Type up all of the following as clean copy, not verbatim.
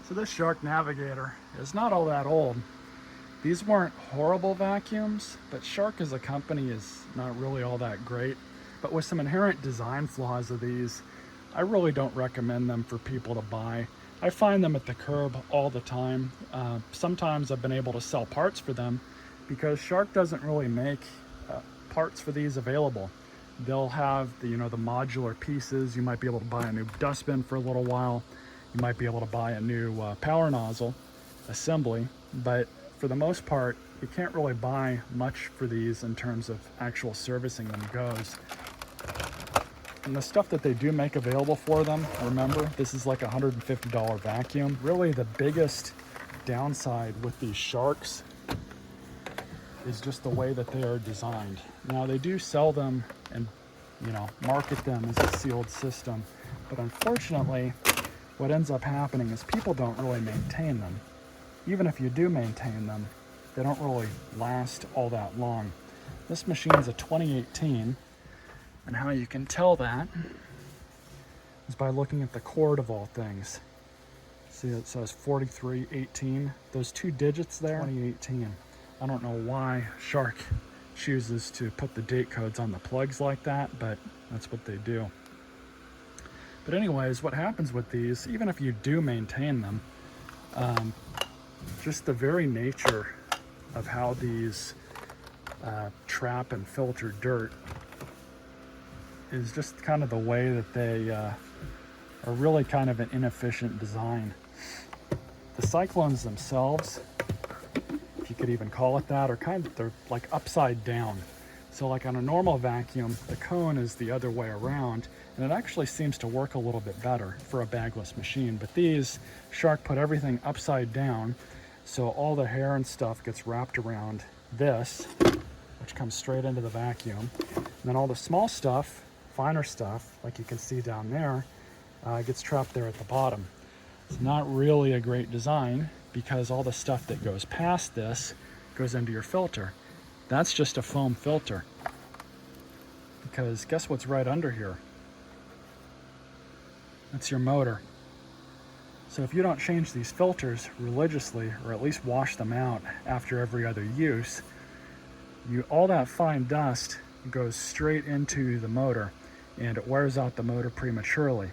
So this Shark Navigator is not all that old. These weren't horrible vacuums, but Shark as a company is not really all that great. But with some inherent design flaws of these, I really don't recommend them for people to buy. I find them at the curb all the time. Sometimes I've been able to sell parts for them because Shark doesn't really make parts for these available. They'll have the modular pieces. You might be able to buy a new dustbin for a little while. You might be able to buy a new power nozzle assembly, but for the most part, you can't really buy much for these in terms of actual servicing them goes. And the stuff that they do make available for them, remember, this is like a $150 vacuum. Really the biggest downside with these Sharks is just the way that they are designed. Now they do sell them and market them as a sealed system, but unfortunately what ends up happening is people don't really maintain them. Even if you do maintain them, they don't really last all that long. This machine is a 2018, and how you can tell that is by looking at the cord of all things. See, it says 4318. Those two digits there, 2018. I don't know why Shark chooses to put the date codes on the plugs like that, but that's what they do. But anyways, what happens with these, even if you do maintain them, just the very nature of how these trap and filter dirt is just kind of the way that they are really kind of an inefficient design. The cyclones themselves, if you could even call it that, they're like upside down. So like on a normal vacuum, the cone is the other way around, and it actually seems to work a little bit better for a bagless machine. But these, Shark put everything upside down, so all the hair and stuff gets wrapped around this, which comes straight into the vacuum. And then all the small stuff, finer stuff, like you can see down there, gets trapped there at the bottom. It's not really a great design because all the stuff that goes past this goes into your filter. That's just a foam filter. Because guess what's right under here? That's your motor. So if you don't change these filters religiously, or at least wash them out after every other use, all that fine dust goes straight into the motor and it wears out the motor prematurely.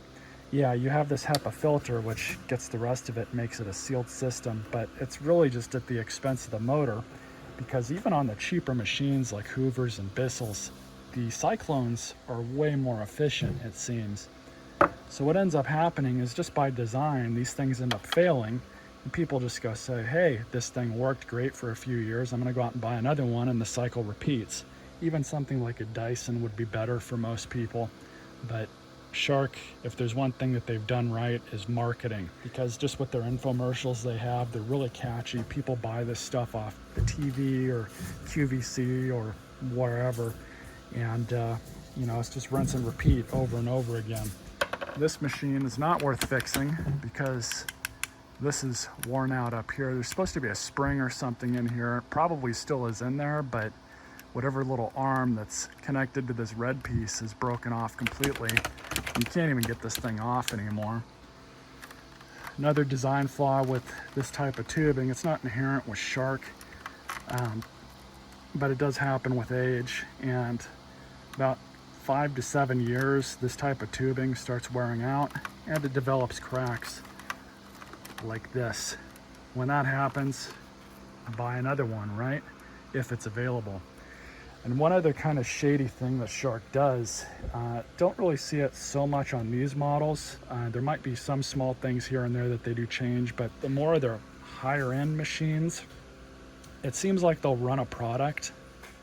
Yeah, you have this HEPA filter which gets the rest of it, makes it a sealed system, but it's really just at the expense of the motor, because even on the cheaper machines like Hoovers and Bissells, the cyclones are way more efficient, it seems. So what ends up happening is just by design, these things end up failing, and people just go say, hey, this thing worked great for a few years, I'm gonna go out and buy another one, and the cycle repeats. Even something like a Dyson would be better for most people, but Shark, if there's one thing that they've done right, is marketing, because just with their infomercials they have, they're really catchy. People buy this stuff off the TV or QVC or wherever, and it's just rinse and repeat over and over again. This machine is not worth fixing because this is worn out up here. There's supposed to be a spring or something in here. It probably still is in there, but whatever little arm that's connected to this red piece is broken off completely. You can't even get this thing off anymore. Another design flaw with this type of tubing, it's not inherent with Shark, but it does happen with age, and about 5 to 7 years, this type of tubing starts wearing out and it develops cracks like this. When that happens, buy another one, right? If it's available. And one other kind of shady thing that Shark does, don't really see it so much on these models. There might be some small things here and there that they do change, but the more they're higher end machines, it seems like they'll run a product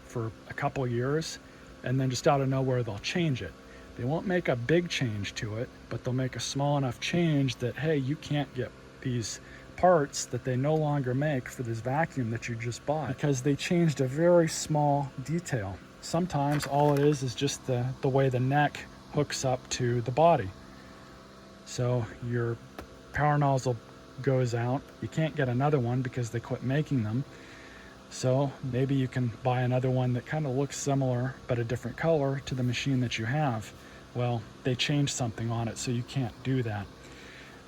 for a couple years and then just out of nowhere they'll change it. They won't make a big change to it, but they'll make a small enough change that, hey, you can't get these parts that they no longer make for this vacuum that you just bought because they changed a very small detail. Sometimes all it is just the way the neck hooks up to the body. So your power nozzle goes out, you can't get another one because they quit making them. So maybe you can buy another one that kind of looks similar but a different color to the machine that you have. Well, they changed something on it, so you can't do that.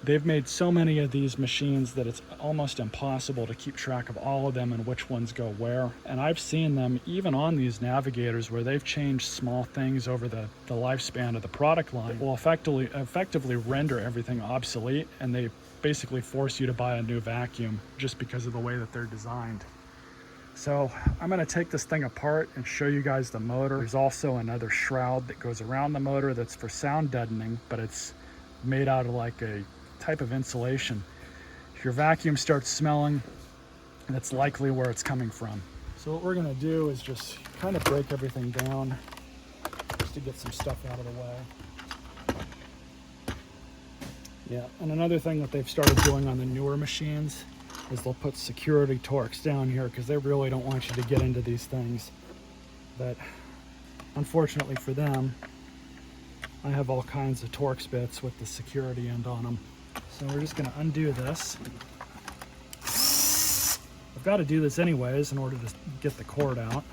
They've made so many of these machines that it's almost impossible to keep track of all of them and which ones go where. And I've seen them even on these navigators where they've changed small things over the lifespan of the product line will effectively render everything obsolete, and they basically force you to buy a new vacuum just because of the way that they're designed. So I'm going to take this thing apart and show you guys the motor. There's also another shroud that goes around the motor that's for sound deadening, but it's made out of like a type of insulation. If your vacuum starts smelling, that's likely where it's coming from. So what we're going to do is just kind of break everything down just to get some stuff out of the way. Yeah, and another thing that they've started doing on the newer machines is they'll put security Torx down here because they really don't want you to get into these things. But unfortunately for them, I have all kinds of Torx bits with the security end on them. So we're just going to undo this. I've got to do this anyways in order to get the cord out.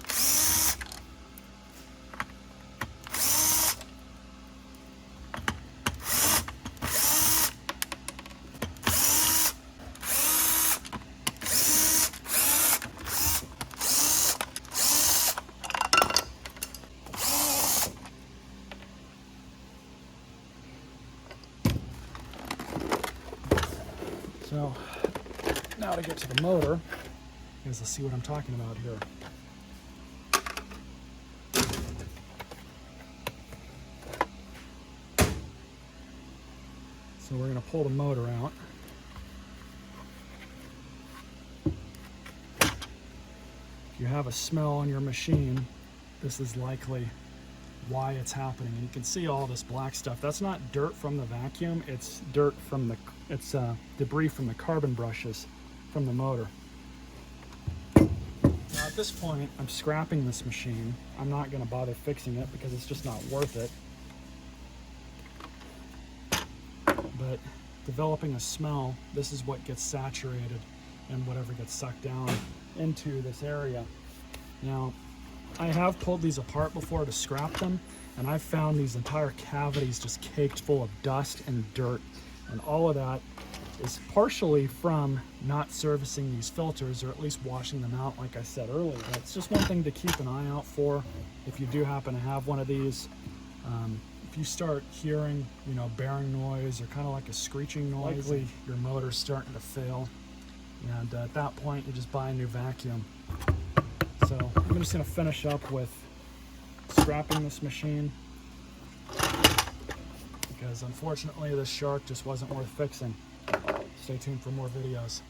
So now to get to the motor, you guys will see what I'm talking about here. So we're going to pull the motor out. If you have a smell on your machine, this is likely why it's happening. And you can see all this black stuff. That's not dirt from the vacuum, it's dirt from the debris from the carbon brushes from the motor. Now at this point, I'm scrapping this machine. I'm not going to bother fixing it because it's just not worth it. But developing a smell, this is what gets saturated and whatever gets sucked down into this area. Now, I have pulled these apart before to scrap them, and I've found these entire cavities just caked full of dust and dirt. And all of that is partially from not servicing these filters, or at least washing them out, like I said earlier. It's just one thing to keep an eye out for if you do happen to have one of these. If you start hearing, bearing noise or kind of like a screeching noise, likely your motor's starting to fail. And at that point, you just buy a new vacuum. So I'm just going to finish up with scrapping this machine because unfortunately this shark just wasn't worth fixing. Stay tuned for more videos.